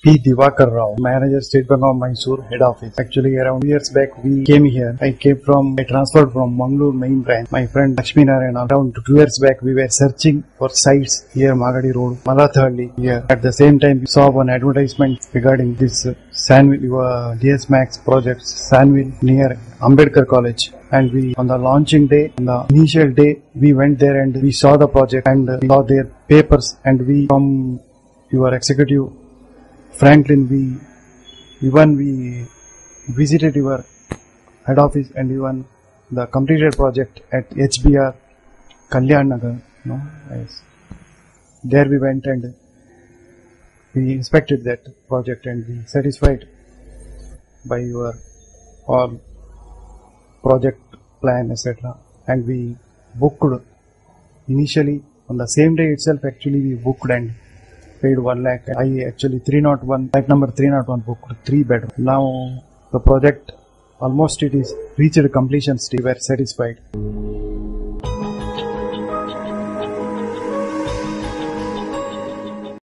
P. Divakar Rao, manager, State Bank of Mysore, head office. Actually, around 2 years back, we came here. I transferred from Mangalore main branch. My friend Lakshmi Narayana, around 2 years back, we were searching for sites here, Magadi Road, Malathalli here. At the same time, we saw one advertisement regarding this Sandville, DS Max project, Sandville near Ambedkar College. And we, on the launching day, on the initial day, we went there and we saw the project and saw their papers, and we, from your executive Franklin, we visited your head office and even the completed project at HBR Kalyan Nagar. No? Yes. There we went and we inspected that project and we satisfied by your all project plan, etc. And we booked initially on the same day itself. Actually, we booked and paid 1 lakh. I actually 301, like number 301 booked 3 bedroom. Now the project almost it is reached completion stage. We were satisfied.